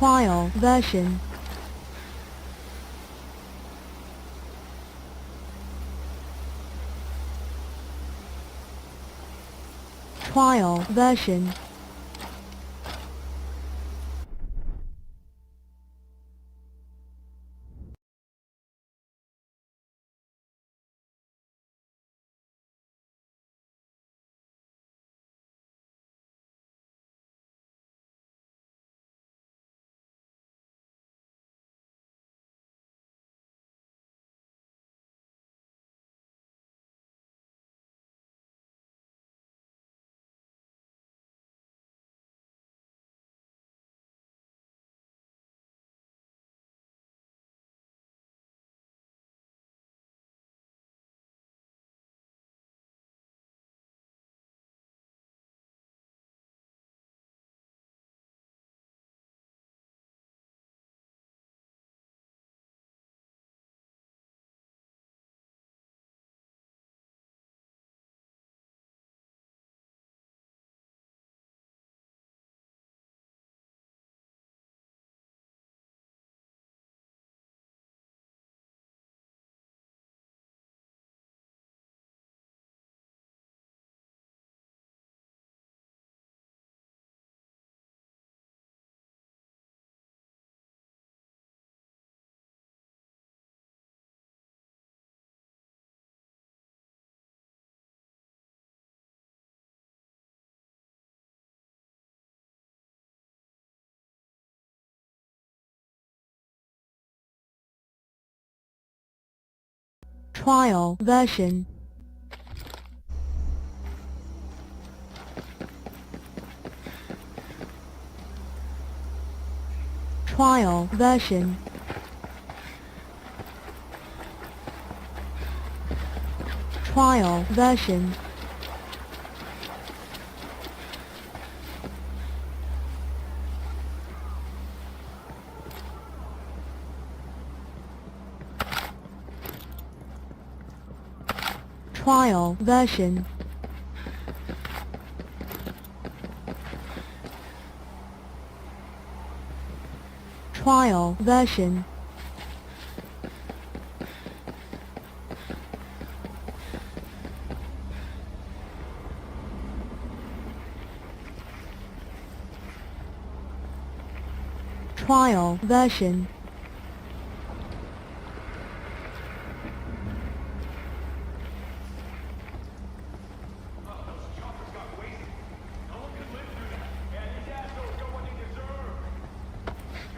Trial version. Trial version. Trial version. Trial version. Trial version. Trial version. Trial version. Trial version.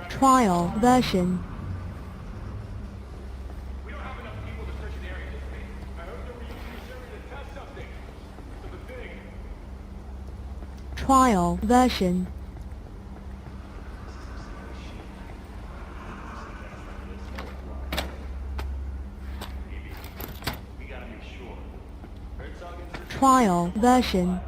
Trial version. We don't have enough people to search an area this big. I heard they were using this area to test something. So the thing. Trial version. We gotta make sure. Trial version.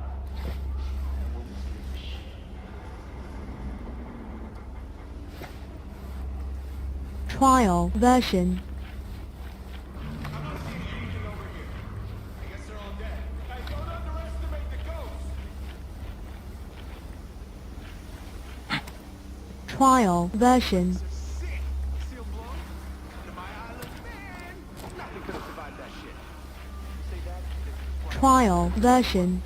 Trial version. I'm not seeing anything over here. I guess they're all dead. Hey, don't underestimate the ghosts. Trial version. Sick. Still blown? To my island, man. Nothing could have survived that shit. Say that? Trial version.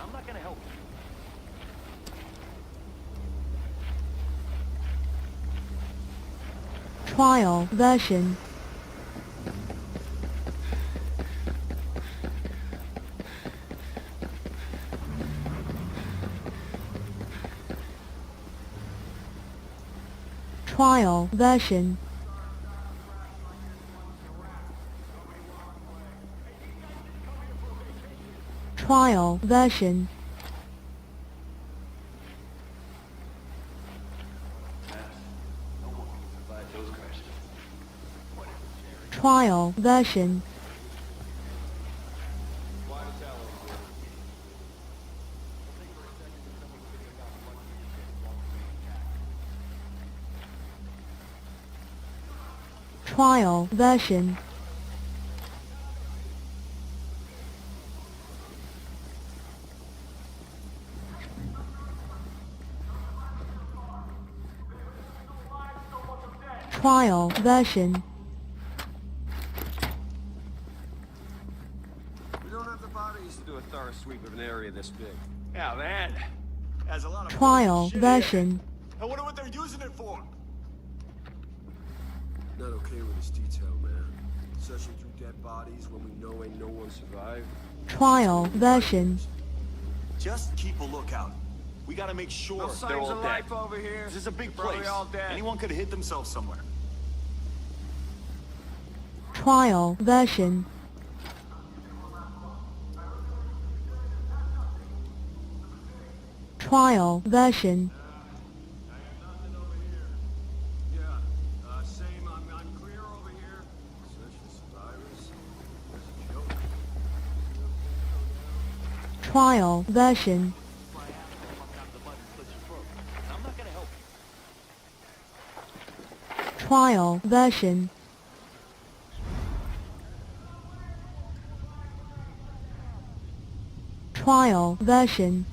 I'm not gonna help you. Trial version. Trial version. Trial version. Trial version. Trial version. Trial version. We don't have the bodies to do a thorough sweep of an area this big. Yeah, man. Has a lot of Trial shit version. here. I wonder what they're using it for. Not okay with this detail, man. Searching through dead bodies when we know ain't no one survived. Trial version. Just keep a lookout. We gotta make sure No they're signs all of dead. life over here. This is a big Probably place. all dead. Anyone could have hit themselves somewhere. Trial version. Trial version. Nothing over here. Yeah, same. I'm clear over here. Search for survivors. That's a joke. Trial version. I'm not gonna help you. Trial version. Trial version.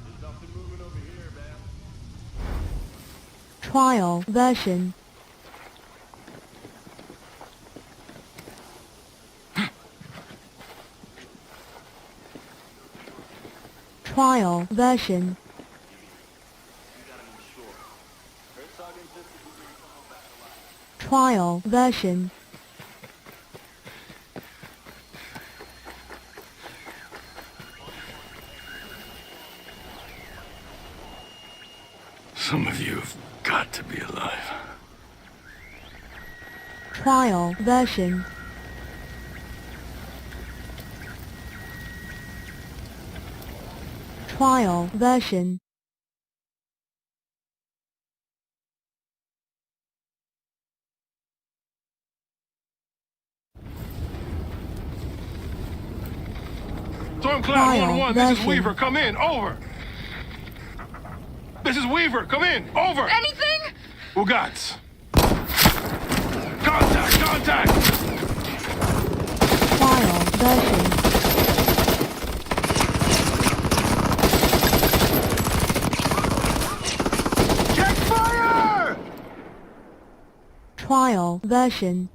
There's nothing moving over here, man. Trial version. Trial version. Trial version. Some of you have got to be alive. Trial version. Trial version. Stormcloud Trial 1-1, this is version. Weaver, come in, over! This is Weaver, come in, over! Anything? Ugats. Contact, contact! Trial version. Check fire! Trial version.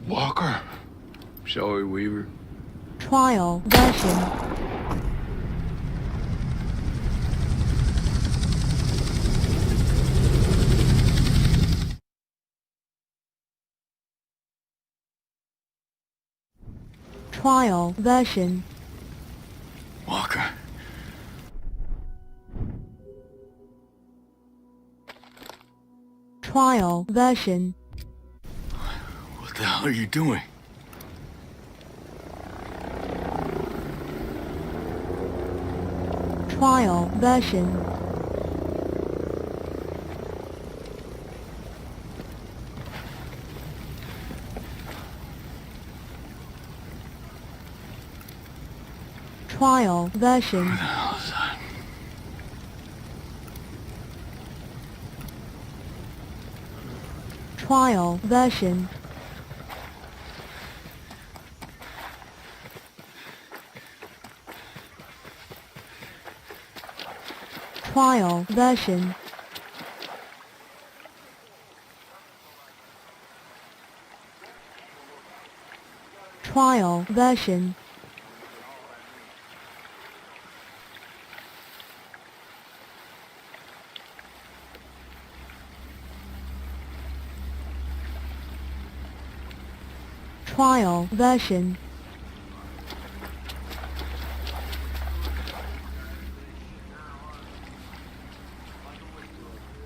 Walker. Shall we, Weaver? Trial version. Trial version. Walker. Trial version. What the hell are you doing? Trial version. Trial version. What the hell is that? Trial version. Trial version. Trial version. Trial version.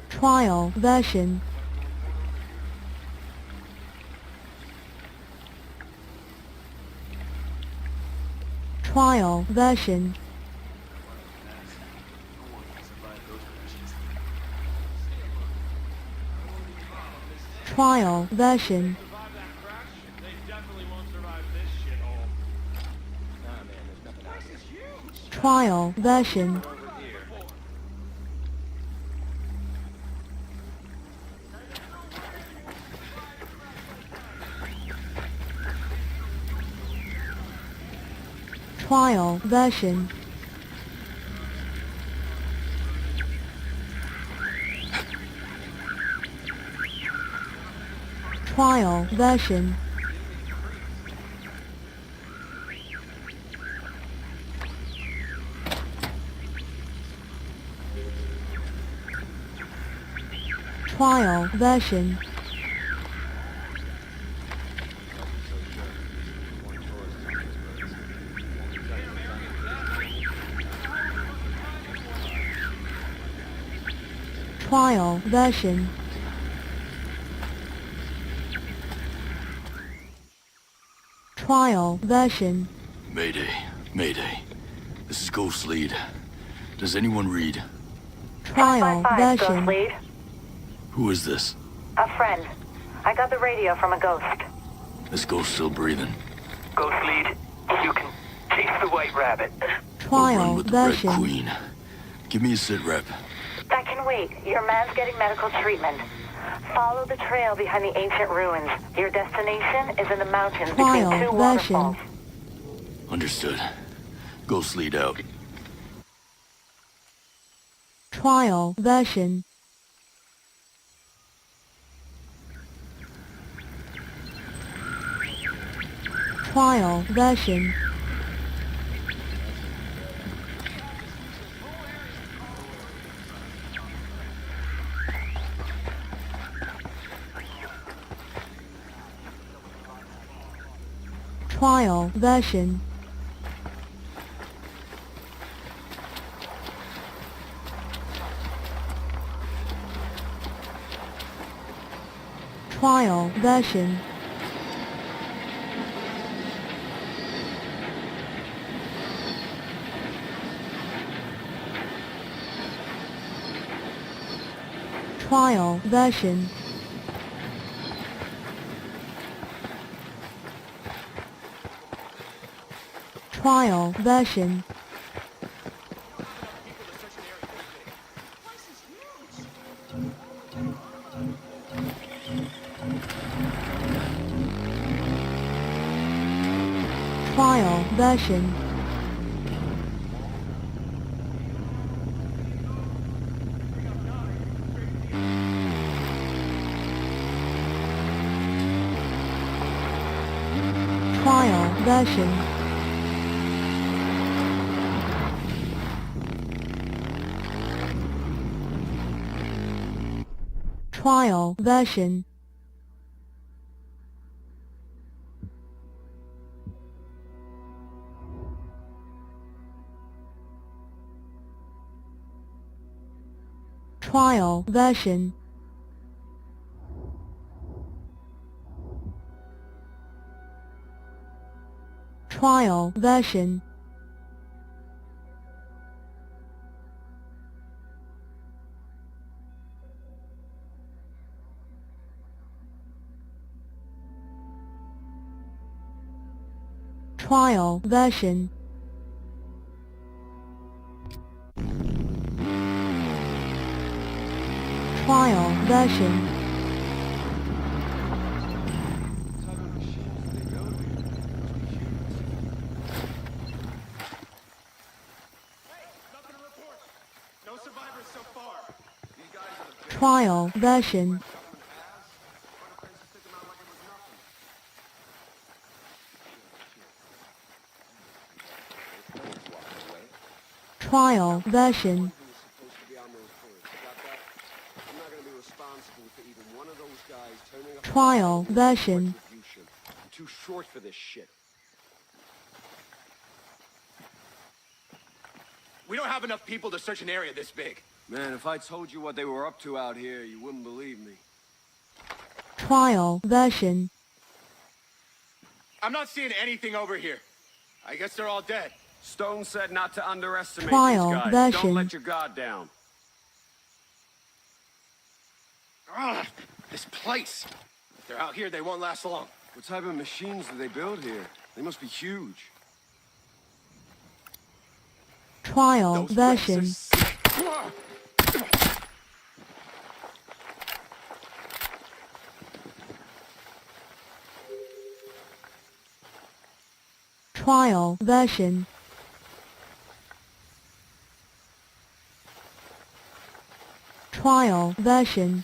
Trial version. Trial version. Trial version. Survive that crash? They definitely won't survive this shithole. Nah, man, there's nothing else. This is huge. Trial version. Over here. Trial version. Trial version. Trial version. Trial version. Trial version. Mayday. Mayday. This is Ghost Lead. Does anyone read? Trial 555, Ghost version. Lead. Who is this? A friend. I got the radio from a ghost. This ghost still breathing. Ghost Lead, you can chase the White Rabbit. Or run Trial with the Red version. Queen. Give me a sit rep. That can wait. Your man's getting medical treatment. Follow the trail behind the ancient ruins. Your destination is in the mountains Trial between two version. waterfalls. Understood. Ghost Lead out. Trial version. Trial version. Trial version. Trial version. Trial version. Trial version. Trial version. Trial version. Trial version. Trial version. Trial version. Trial version. Trial version. Nothing to report. No survivors so far. These guys are the Trial version. Trial version. Supposed to be on those boards. Got that? I'm not going to be responsible for even one of those guys turning up. Trial version. Retribution. I'm too short for this shit. We don't have enough people to search an area this big. Man, if I told you what they were up to out here, you wouldn't believe me. Trial version. I'm not seeing anything over here. I guess they're all dead. Stone said not to underestimate Trial these guys. version. Don't let your guard down. Ugh, this place. If they're out here, they won't last long. What type of machines do they build here? They must be huge. Trial Those version. wrecks are sick. Trial version. Trial version.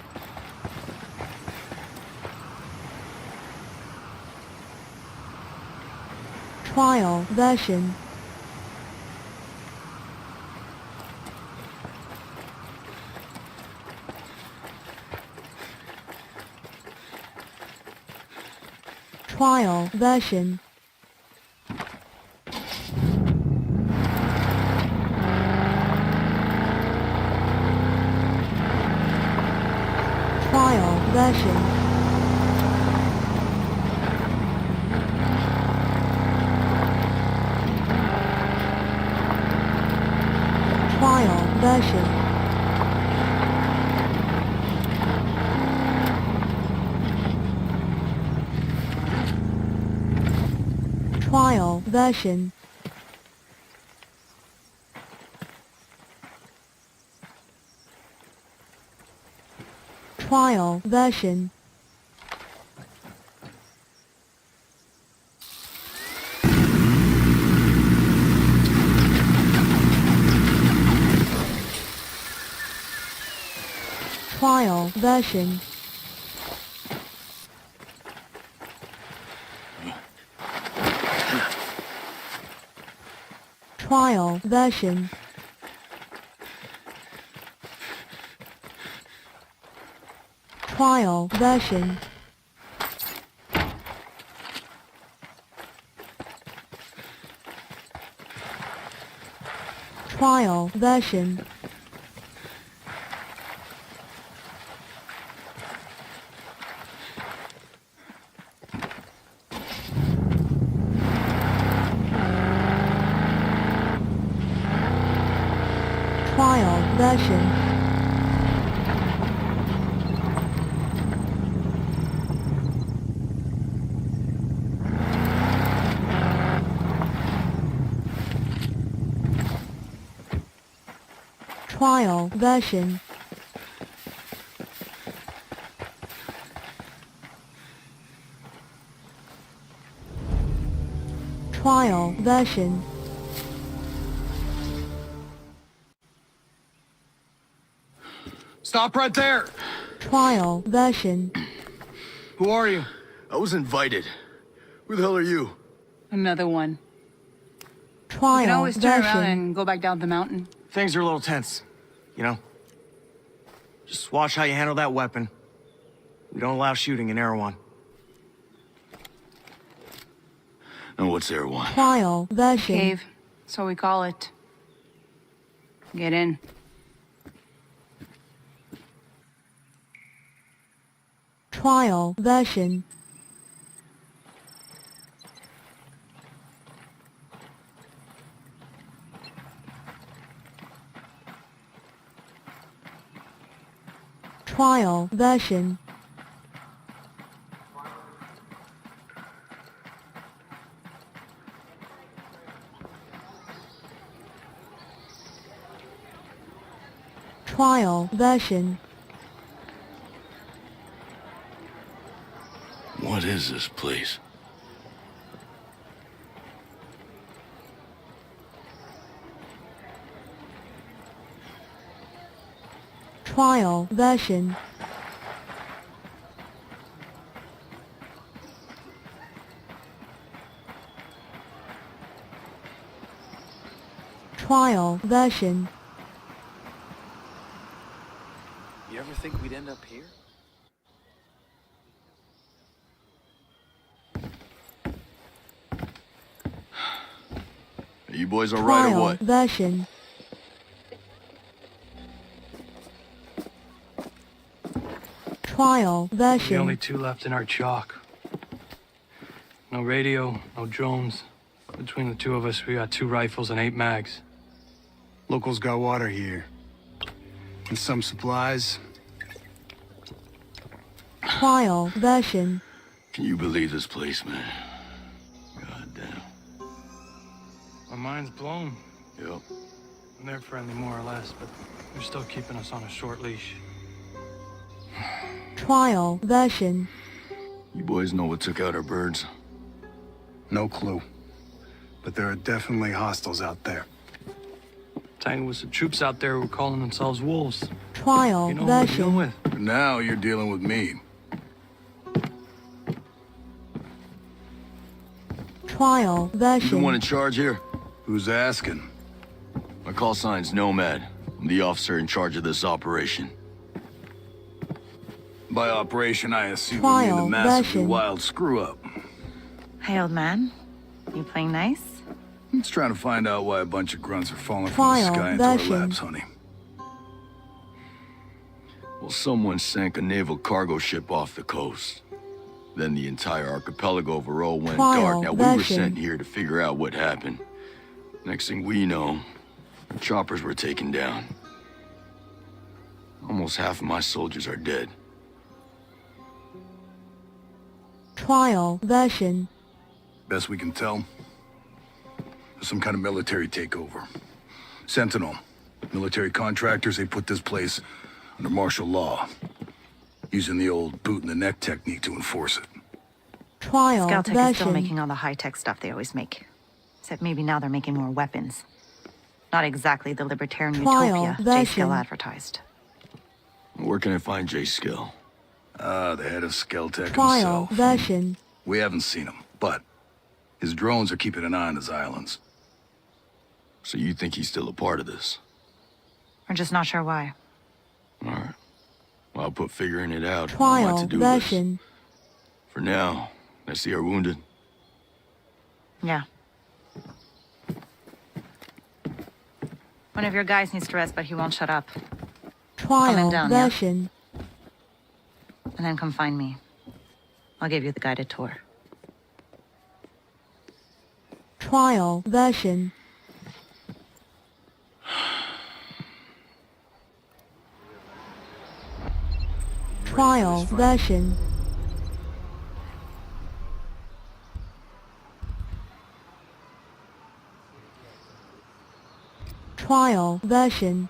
Trial version. Trial version. Trial version. Trial version. Trial version. Trial version. Trial version. Trial version. Trial version. Trial version. Trial version. Trial version. Trial version. Stop right there! Trial version. Who are you? I was invited. Who the hell are you? Another one. You Trial can always turn around version. and go back down the mountain. Things are a little tense, you know? Just watch how you handle that weapon. We don't allow shooting in Erewhon. And what's there one? Trial version. Cave, so we call it. Get in. Trial version. Trial version. Trial version. What is this place? Trial version. Trial version. You ever think we'd end up here? Are you boys all right or Trial what? version. Trial The version. only two left in our chalk. No radio, no drones. Between the two of us, we got 2 rifles and 8 mags. Locals got water here. And some supplies. Trial version. Can you believe this place, man? God damn. My mind's blown. Yep. And they're friendly, more or less, but they're still keeping us on a short leash. Trial version. You boys know what took out our birds? No clue. But there are definitely hostiles out there. Tangled with some troops out there who were calling themselves wolves. Trial You know what we're version. dealing with. But now you're dealing with me. Trial You the one version. in charge here? Who's asking? My call sign's Nomad. I'm the officer in charge of this operation. By operation, I assume you mean the Trial massively version. wild screw-up. Hey, old man. You playing nice? It's trying to find out why a bunch of grunts are falling from the Trial sky into our version. laps, honey. Well, someone sank a naval cargo ship off the coast. Then the entire archipelago overall went Trial dark. Now, we were version. sent here to figure out what happened. Next thing we know, choppers were taken down. Almost half of my soldiers are dead. Trial version. Best we can tell, there's some kind of military takeover. Sentinel, military contractors, they put this place under martial law, using the old boot-in-the-neck technique to enforce it. Trial Skeltec is still version. making all the high-tech stuff they always make. Except maybe now they're making more weapons. Not exactly the libertarian Trial utopia version. J-Skill advertised. Where can I find Jay Skill? The head of Skeltec Trial himself. version. We haven't seen him, but his drones are keeping an eye on his islands. So you think he's still a part of this? We're just not sure why. All right. Well, I'll put figuring it out on my Trial to-do list. version. For now, I see our wounded. Yeah. One of your guys needs to rest, but he won't shut up. Trial down, yeah? version. And then come find me. I'll give you the guided tour. Trial version. Trial version. Trial version.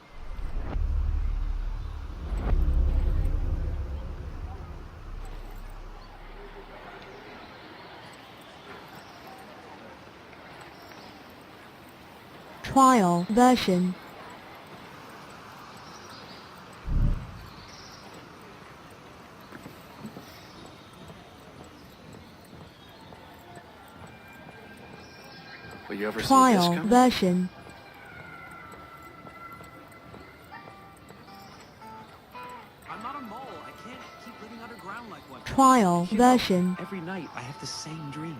Trial version. Will you ever see this Trial coming? version. I'm not a mole. I can't keep living underground like one. Trial You know, version. every night I have the same dream.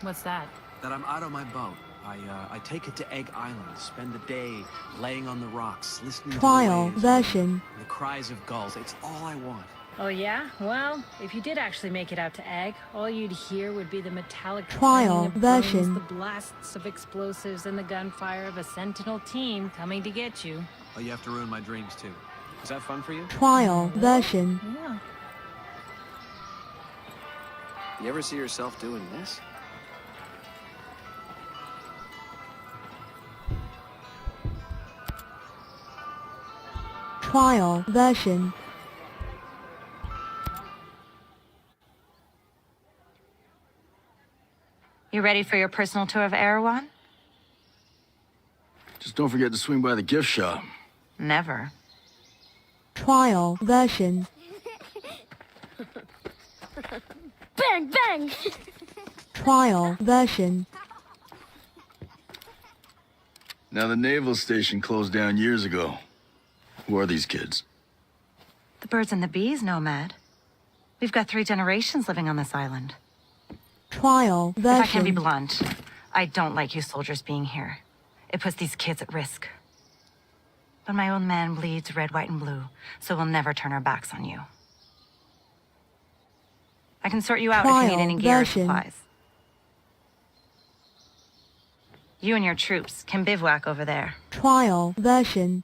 What's that? That I'm out on my boat. I take it to Egg Island, spend the day laying on the rocks, listening to Trial the waves version. and the cries of gulls. It's all I want. Oh yeah? Well, if you did actually make it out to Egg, all you'd hear would be the metallic Trial clanging of drums, version. the blasts of explosives, and the gunfire of a Sentinel team coming to get you. Oh, you have to ruin my dreams too. Is that fun for you? Trial version. Yeah. You ever see yourself doing this? Trial version. You ready for your personal tour of Erewhon? Just don't forget to swing by the gift shop. Never. Trial version. Bang, bang! Trial version. Now, the naval station closed down years ago. Who are these kids? The birds and the bees, Nomad. We've got 3 generations living on this island. Trial If I can be version. blunt, I don't like you soldiers being here. It puts these kids at risk. But my old man bleeds red, white, and blue, so we'll never turn our backs on you. I can sort you out if you need Trial any gear or version. supplies. You and your troops can bivouac over there. Trial version.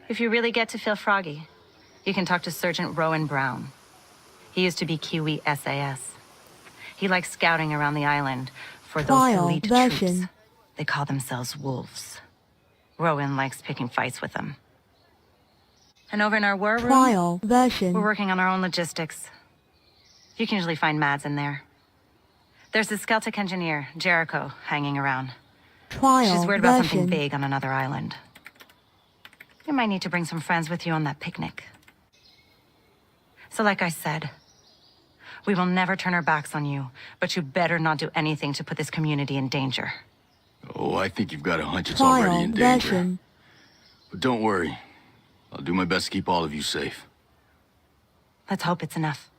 If you really get to feel froggy, you can talk to Sergeant Rowan Brown. He used to be Kiwi SAS. He likes scouting around the island for those Trial elite version. troops. They call themselves wolves. Rowan likes picking fights with them. And over in our war room, Trial version. we're working on our own logistics. You can usually find Mads in there. There's a Skeltec engineer, Jericho, hanging around. Trial She's worried about something version. big on another island. You might need to bring some friends with you on that picnic. So like I said, we will never turn our backs on you, but you better not do anything to put this community in danger. Oh, I think you've got a hunch it's already in danger. Version. But don't worry. I'll do my best to keep all of you safe. Let's hope it's enough.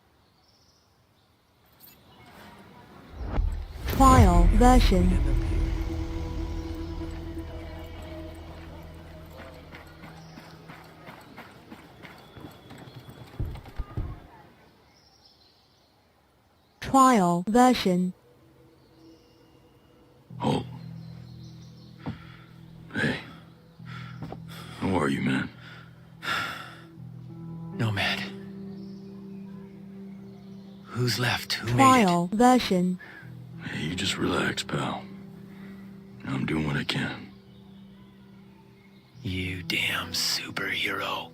Trial version. Trial version. Oh. Hey. How are you, man? Nomad. Who's left? Who made Trial version. Hey, you just relax, pal. I'm doing what I can. it? You damn superhero.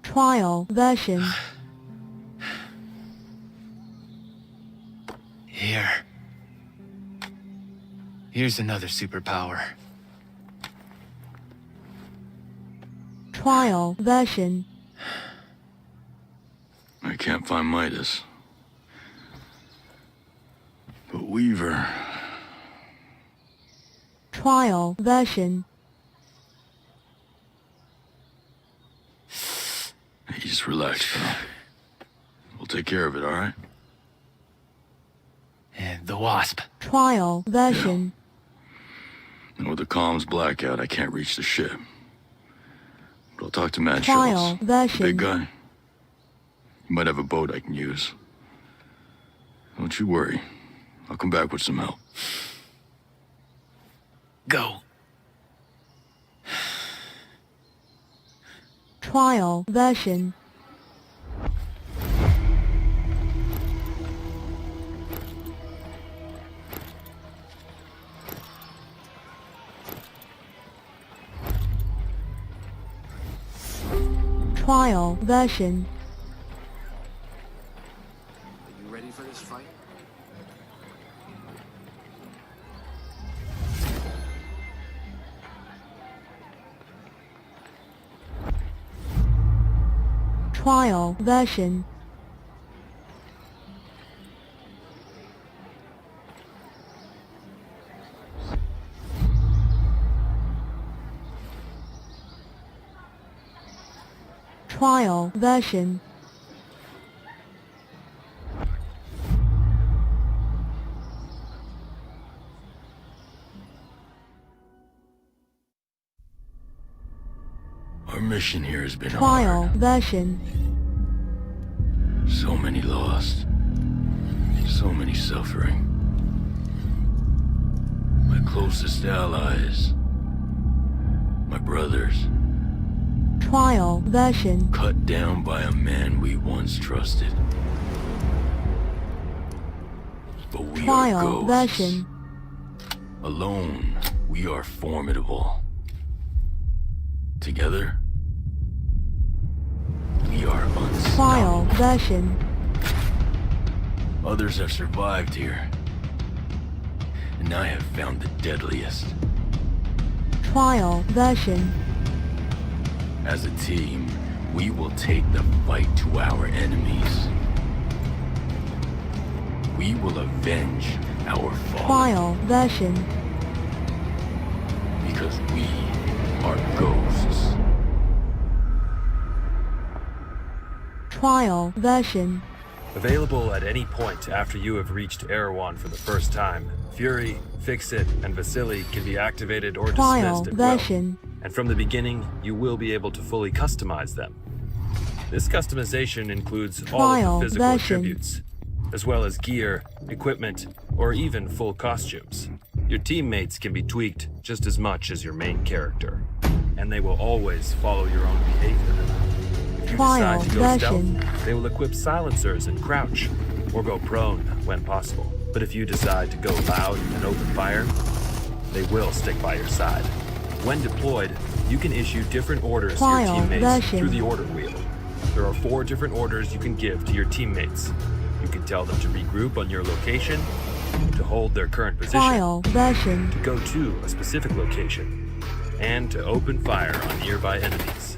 Trial version. Here's another superpower. Trial version. I can't find Midas. But Weaver... Trial version. Hey, just relax, pal. We'll take care of it, all right? And the Wasp. Trial version. And with the comms blackout, I can't reach the ship. But I'll talk to Matt Trial Schultz. version. Big guy. He might have a boat I can use. Don't you worry. I'll come back with some help. Go. Trial version. Trial version. Are you ready for this fight? Trial version. Trial version. Our mission here has been Trial hard. version. So many lost. So many suffering. My closest allies. My brothers. Trial version. Cut down by a man we once trusted. But we Trial are ghosts. version. Alone, we are formidable. Together, we are unstoppable. Trial version. Others have survived here, and I have found the deadliest. Trial version. As a team, we will take the fight to our enemies. We will avenge our fallen. Trial version. Because we are ghosts. Trial version. Available at any point after you have reached Erewhon for the first time, Fury, Fix-It, and Vasily can be activated or Trial dismissed at will. version. And from the beginning, you will be able to fully customize them. This customization includes all of Trial the physical version. attributes, as well as gear, equipment, or even full costumes. Your teammates can be tweaked just as much as your main character, and they will always follow your own behavior. If you Trial decide to go version. stealth, they will equip silencers and crouch, or go prone when possible. But if you decide to go loud and open fire, they will stick by your side. When deployed, you can issue different orders to Trial your teammates version. through the order wheel. There are 4 different orders you can give to your teammates. You can tell them to regroup on your location, to hold their current position, Trial version. to go to a specific location, and to open fire on nearby enemies.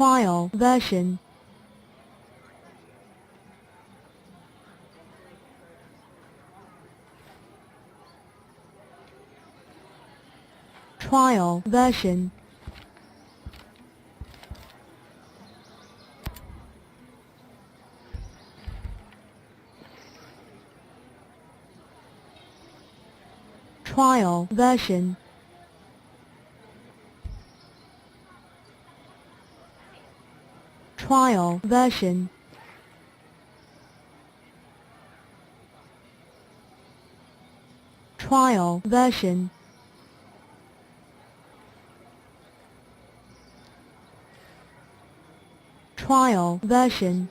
Trial version. Trial version. Trial version. Trial version. Trial version. Trial version.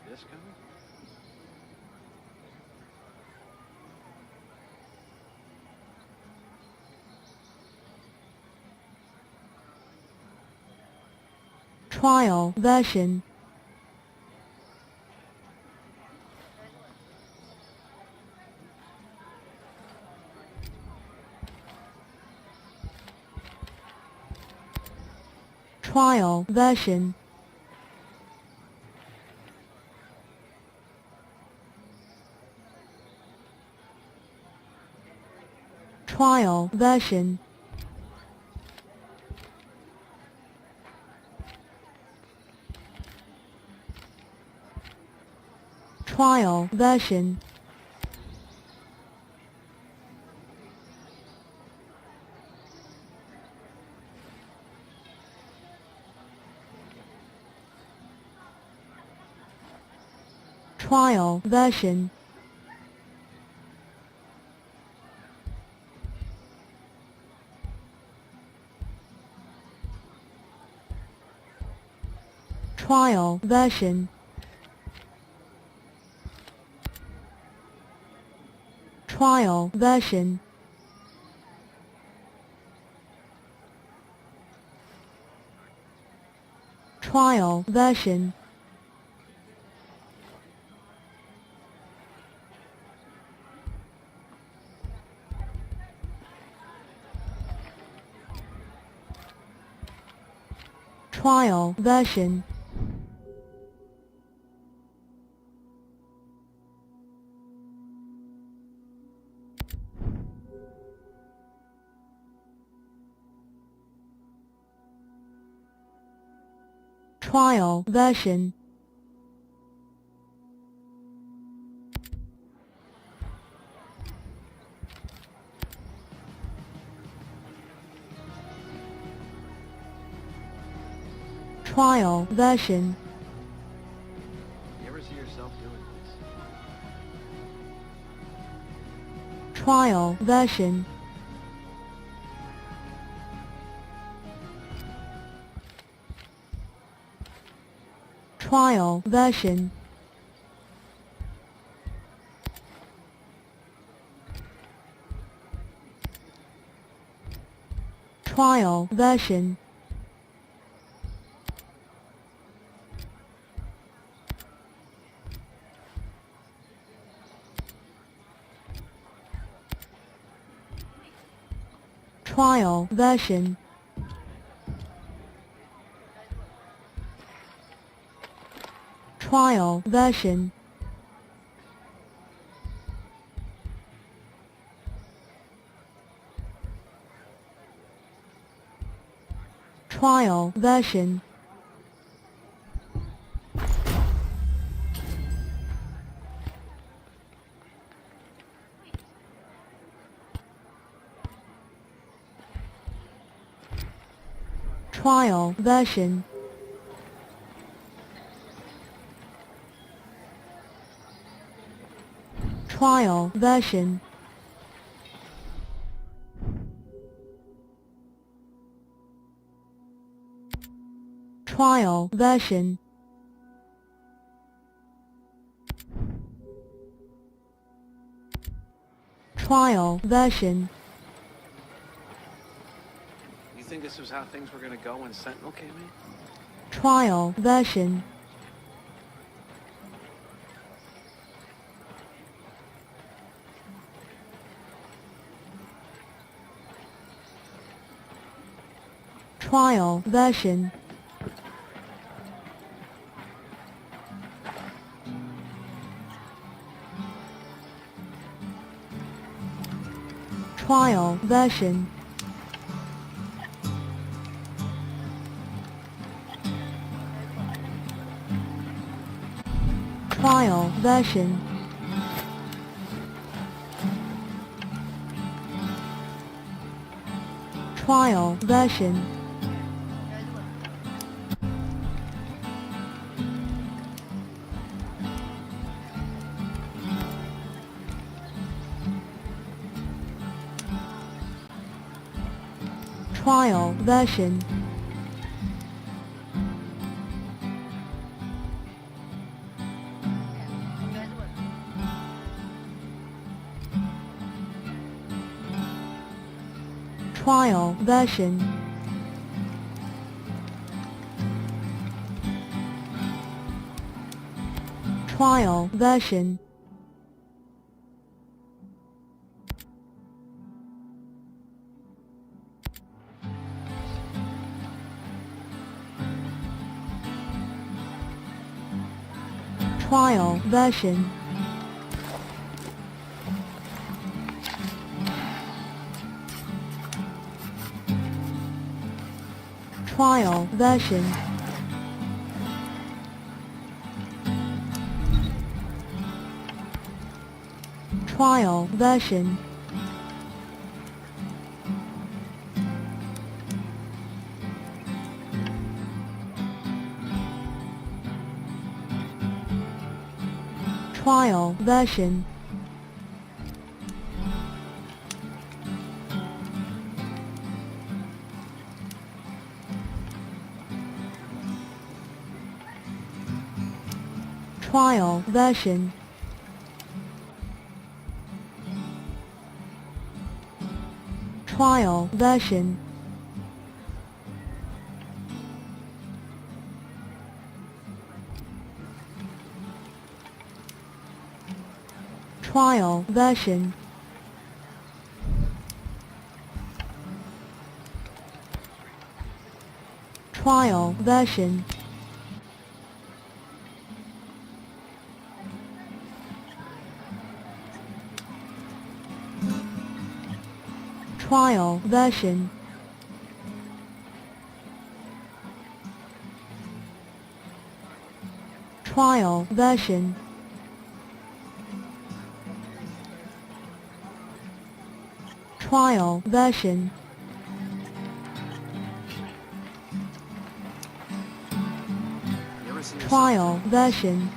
Trial version. Trial version. Trial version. Trial version. Trial version. Trial version. Trial version. Trial version. Trial version. Trial version. Trial version. You ever see yourself doing this? Trial version. Trial version. Trial version. Trial version. Trial version. Trial version. Trial version. Trial version. Trial version. Trial version. You think this was how things were gonna go when Sentinel came in? Trial version. Trial version. Trial version. Trial version. Trial version. Trial version. Trial version. Trial version. Trial version. Trial version. Trial version. Trial version. Trial version. Trial version. Trial version. Trial version. Trial version. Trial version. Trial version. Trial version.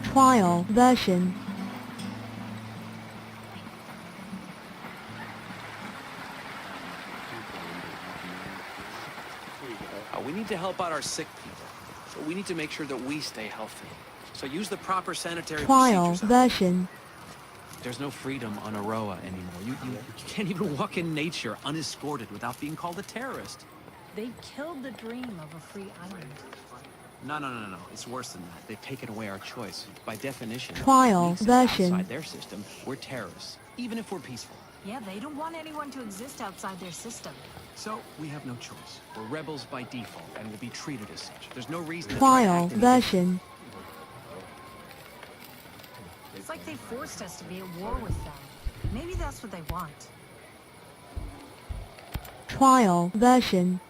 Trial version. We need to help out our sick people, but we need to make sure that we stay healthy. So use the proper sanitary Trial procedures. version. There's no freedom on Aroa anymore. You can't even walk in nature unescorted without being called a terrorist. They killed the dream of a free island. No. It's worse than that. They've taken away our choice. By definition, Trial if we exist version. outside their system, we're terrorists, even if we're peaceful. Yeah, they don't want anyone to exist outside their system. So we have no choice. We're rebels by default and will be treated as such. There's no reason to Trial version. It's like they forced us to be at war with them. Maybe that's what they want. Trial version.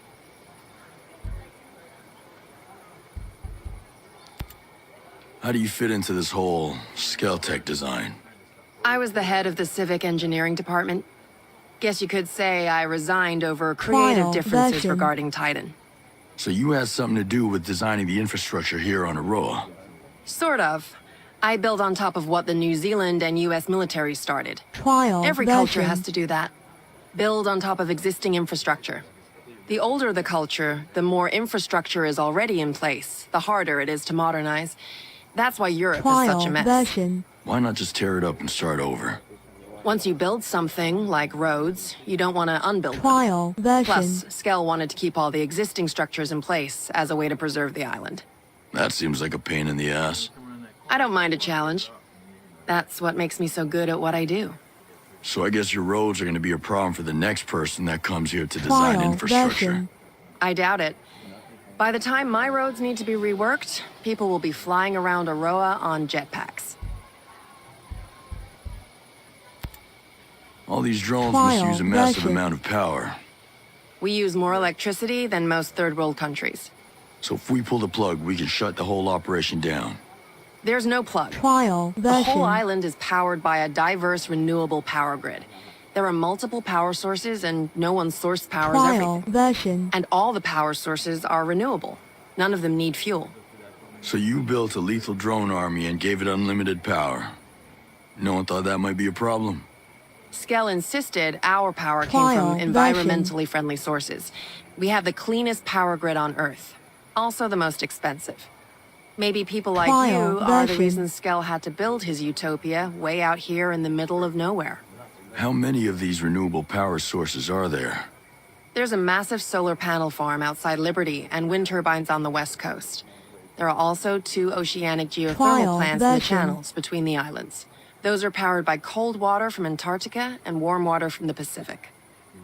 How do you fit into this whole Skeltech design? I was the head of the civic engineering department. Guess you could say I resigned over creative Trial differences version. regarding Titan. So you had something to do with designing the infrastructure here on Aroa? Sort of. I build on top of what the New Zealand and US military started. Trial Every version. culture has to do that. Build on top of existing infrastructure. The older the culture, the more infrastructure is already in place, the harder it is to modernize. That's why Europe is Trial such a mess. version. Why not just tear it up and start over? Once you build something, like roads, you don't want to unbuild them. Trial version. Plus, Skell wanted to keep all the existing structures in place as a way to preserve the island. That seems like a pain in the ass. I don't mind a challenge. That's what makes me so good at what I do. So I guess your roads are going to be a problem for the next person that comes here to design Trial infrastructure. version. I doubt it. By the time my roads need to be reworked, people will be flying around Aroa on jetpacks. All these drones must Trial use a massive version. amount of power. We use more electricity than most third world countries. So if we pull the plug, we can shut the whole operation down. There's no plug. Trial The whole version. island is powered by a diverse renewable power grid. There are multiple power sources and no one source powers Trial everything. version. And all the power sources are renewable. None of them need fuel. So you built a lethal drone army and gave it unlimited power. No one thought that might be a problem? Skell insisted our power came Trial from version. environmentally friendly sources. We have the cleanest power grid on Earth. Also the most expensive. Maybe people like Trial you are the version. reason Skell had to build his utopia way out here in the middle of nowhere. How many of these renewable power sources are there? There's a massive solar panel farm outside Liberty and wind turbines on the west coast. There are also 2 oceanic geothermal Trial plants in the version. channels between the islands. Those are powered by cold water from Antarctica and warm water from the Pacific.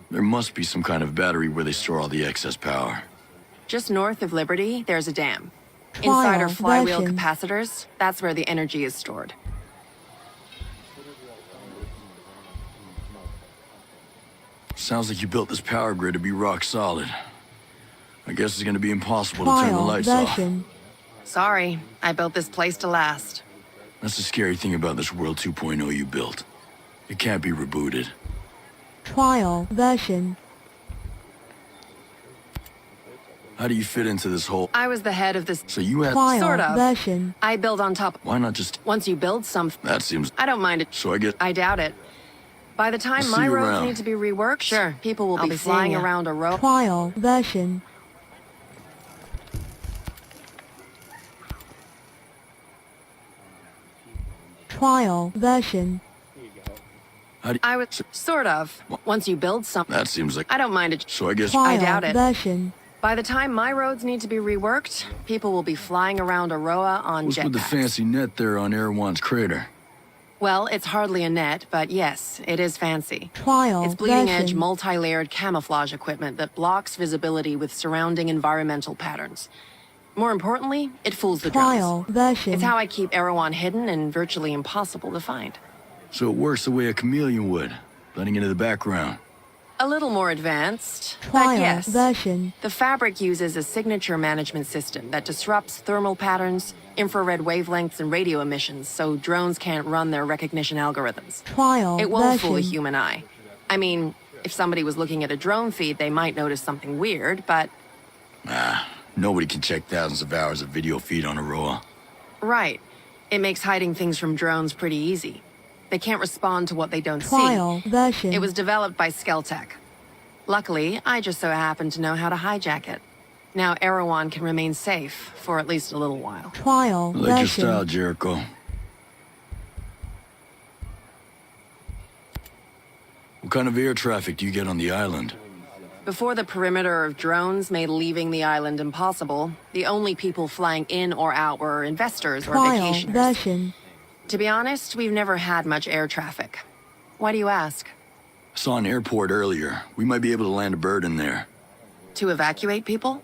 There must be some kind of battery where they store all the excess power. Just north of Liberty, there's a dam. Inside Trial are flywheel version. capacitors. That's where the energy is stored. Sounds like you built this power grid to be rock solid. I guess it's gonna be impossible to turn the Trial lights off. version. Sorry, I built this place to last. That's the scary thing about this World 2.0 you built. It can't be rebooted. Trial version. How do you fit into this whole... I was the head of this. So you had... Trial Sort of. version. I build on top. Why not just... Once you build something, That seems... I don't mind it. So I get... I doubt it. By the time I'll see my you roads around. need to be reworked, sure, people will I'll be be flying seeing ya. around Aroa. Trial version. Trial version. How do I would sort of. Once you build something, That seems like... I don't mind it. So I guess... I Trial doubt it. version. By the time my roads need to be reworked, people will be flying around Aroa on What's with the jetpacks. fancy net there on Erewhon's crater? Well, it's hardly a net, but yes, it is fancy. Trial It's bleeding-edge, version. multi-layered camouflage equipment that blocks visibility with surrounding environmental patterns. More importantly, it fools the Trial drones. version. It's how I keep Erewhon hidden and virtually impossible to find. So it works the way a chameleon would, blending into the background. A little more advanced, but Trial yes. version. The fabric uses a signature management system that disrupts thermal patterns, infrared wavelengths, and radio emissions, so drones can't run their recognition algorithms. Trial It won't fool a version. human eye. I mean, if somebody was looking at a drone feed, they might notice something weird, but... Nobody can check thousands of hours of video feed on Aroa. Right. It makes hiding things from drones pretty easy. They can't respond to what they don't Trial see. version. It was developed by Skeltech. Luckily, I just so happen to know how to hijack it. Now Erewhon can remain safe for at least a little while. Trial I like your version. style, Jericho. What kind of air traffic do you get on the island? Before the perimeter of drones made leaving the island impossible, the only people flying in or out were investors or Trial vacationers. version. To be honest, we've never had much air traffic. Why do you ask? I saw an airport earlier. We might be able to land a bird in there. To evacuate people?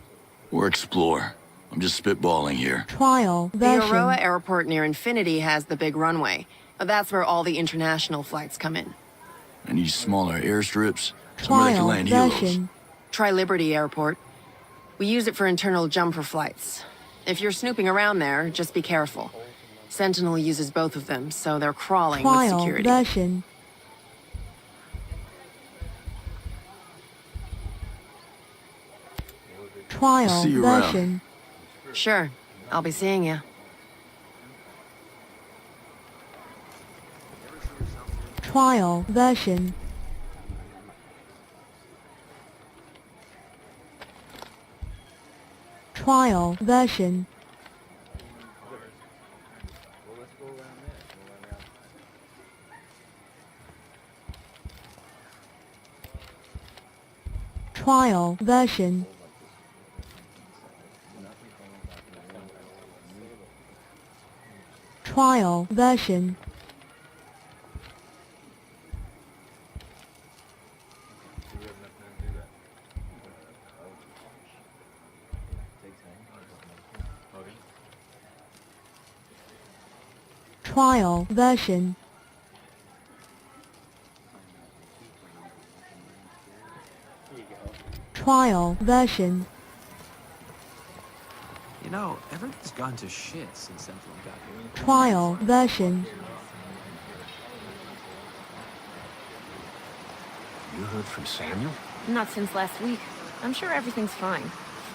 Or explore. I'm just spitballing here. Trial The version. Aroa airport near Infinity has the big runway. That's where all the international flights come in. I need smaller airstrips. Somewhere that can Trial land heroes. version. Try Liberty Airport. We use it for internal jumper flights. If you're snooping around there, just be careful. Sentinel uses both of them, so they're crawling with Trial security. version. Trial See you around. version. Sure, I'll be seeing you. Trial version. Trial version. Trial version. Trial version. Trial version. Trial version. You know, everything's gone to shit since Sentinel got here. Trial version. You heard from Samuel? Not since last week. I'm sure everything's fine.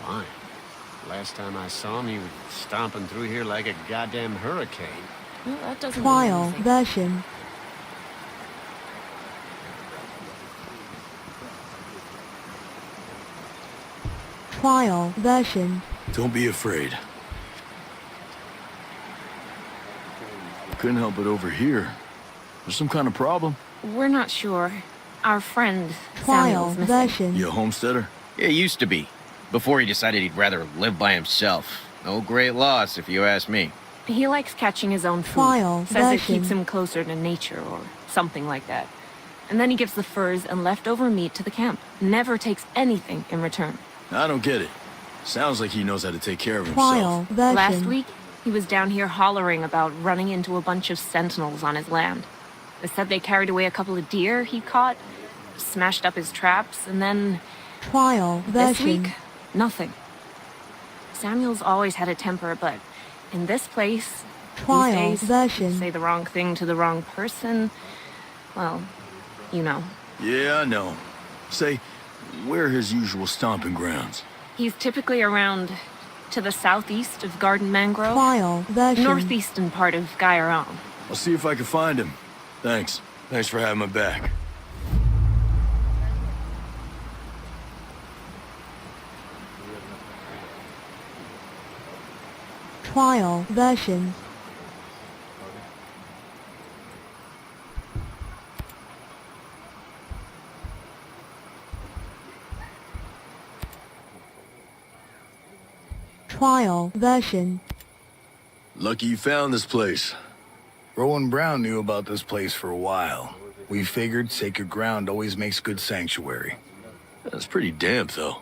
Fine. Last time I saw him, he was stomping through here like a goddamn hurricane. Well, that doesn't mean Trial anything. version. Trial version. Don't be afraid. Couldn't help it over here. There's some kind of problem? We're not sure. Our friend, Trial Samuel's missing. version. You a homesteader? Yeah, used to be. Before he decided he'd rather live by himself. No great loss, if you ask me. He likes catching his own food. Trial Says it version. keeps him closer to nature or something like that. And then he gives the furs and leftover meat to the camp. Never takes anything in return. I don't get it. Sounds like he knows how to take care of Trial himself. version. Last week, he was down here hollering about running into a bunch of sentinels on his land. They said they carried away a couple of deer he caught, smashed up his traps, and then... Trial This version. week, nothing. Samuel's always had a temper, but in this place, Trial these days, version. say the wrong thing to the wrong person, well, you know. Yeah, I know. Say, where are his usual stomping grounds? He's typically around to the southeast of Garden Mangrove, Trial version. northeastern part of Gaiaron. I'll see if I can find him. Thanks. Thanks for having my back. Trial version. Trial version. Lucky you found this place. Rowan Brown knew about this place for a while. We figured sacred ground always makes good sanctuary. That's pretty damp, though.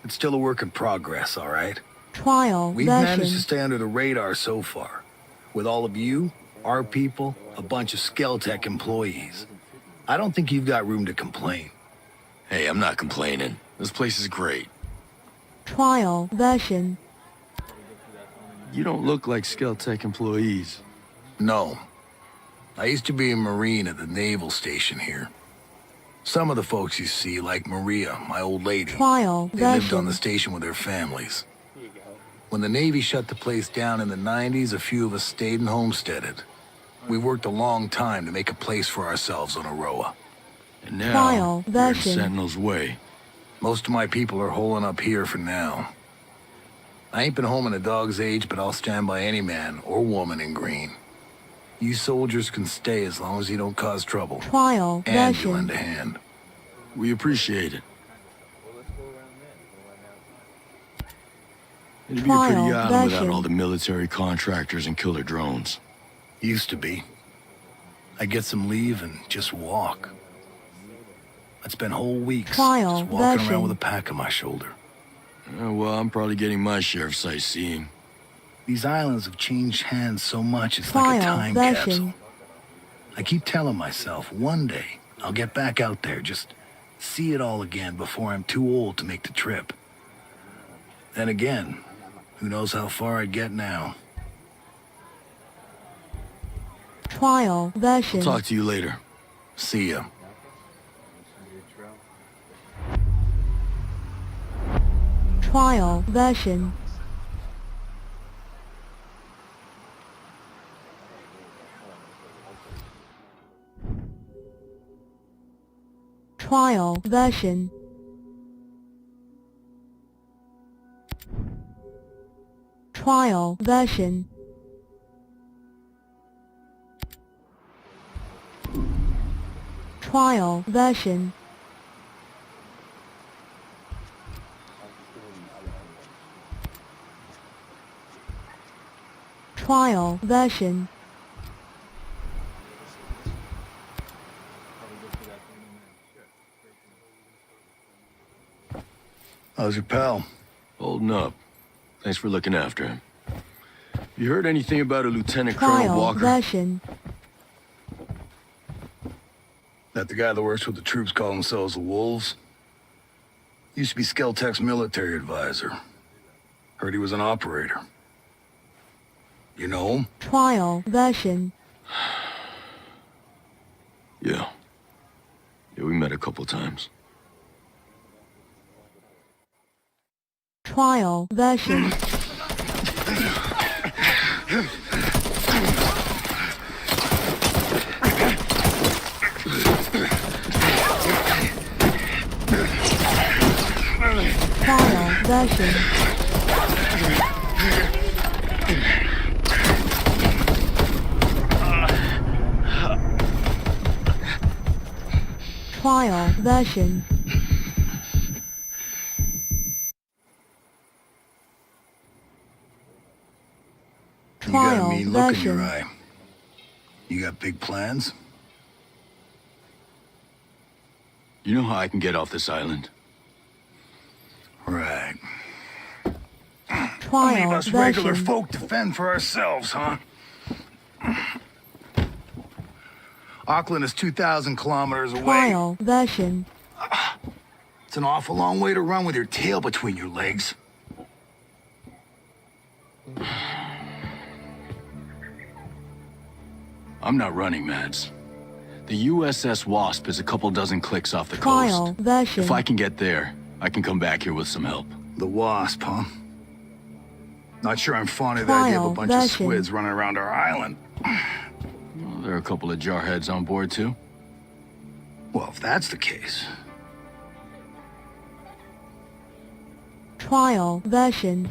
It's still a work in progress, all right? Trial We've version. managed to stay under the radar so far. With all of you, our people, a bunch of Skeltech employees. I don't think you've got room to complain. Hey, I'm not complaining. This place is great. Trial version. You don't look like Skeltech employees. No. I used to be a Marine at the naval station here. Some of the folks you see, like Maria, my old lady, Trial they lived version. on the station with their families. When the Navy shut the place down in the 90s, a few of us stayed and homesteaded. We worked a long time to make a place for ourselves on Aroa. And now, Trial we're in version. Sentinel's way. Most of my people are holing up here for now. I ain't been home in a dog's age, but I'll stand by any man or woman in green. You soldiers can stay as long as you don't cause trouble. Trial And you version. lend a hand. We appreciate it. It'd be a pretty Trial island without version. all the military contractors and killer drones. Used to be. I get some leave and just walk. I'd spend whole weeks Trial just walking version. around with a pack on my shoulder. Well, I'm probably getting my share of sightseeing. These islands have changed hands so much, it's like a Trial time version. capsule. I keep telling myself, one day, I'll get back out there, just see it all again before I'm too old to make the trip. Then again, who knows how far I'd get now. Trial version. I'll talk to you later. See ya. Trial version. Trial version. Trial version. Trial version. Trial version. How's your pal? Holding up. Thanks for looking after him. You heard anything about a Lieutenant Colonel Trial Walker? version. That the guy that works with the troops call themselves the Wolves? Used to be Skeltech's military advisor. Heard he was an operator. You know him? Trial version. Yeah. Yeah, we met a couple times. Trial version. Trial version. Trial version. You got a Trial mean look in version. your eye. You got big plans? You know how I can get off this island? Right. Trial Leave us regular version. folk to fend for ourselves, huh? Auckland is 2,000 kilometers away. Trial version. It's an awful long way to run with your tail between your legs. I'm not running, Mads. The USS Wasp is a couple dozen clicks off the Trial coast. version. If I can get there, I can come back here with some help. The Wasp, huh? Not sure I'm fond of the idea of a Trial bunch of version. squids running around our island. Well, there are a couple of jarheads on board, too. Well, if that's the case... Trial version.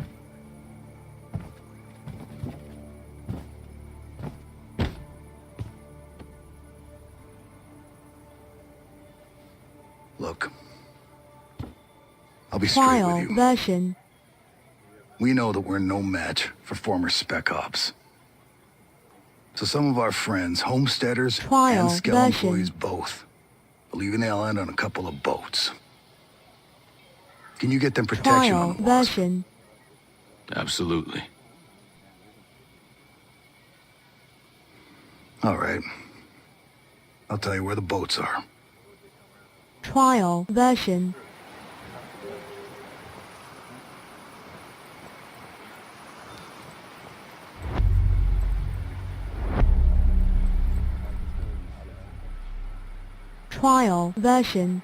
Look. I'll be straight Trial with you. version. We know that we're no match for former Spec Ops. So some of our friends, homesteaders Trial and Skell version. employees both, are leaving the island on a couple of boats. Can you get them protection Trial on the Wasp? version. Absolutely. All right. I'll tell you where the boats are. Trial version. Trial version.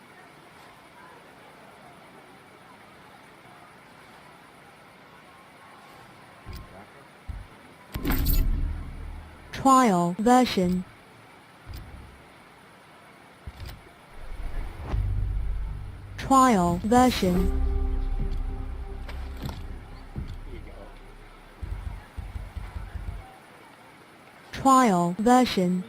Trial version. Trial version. Trial version.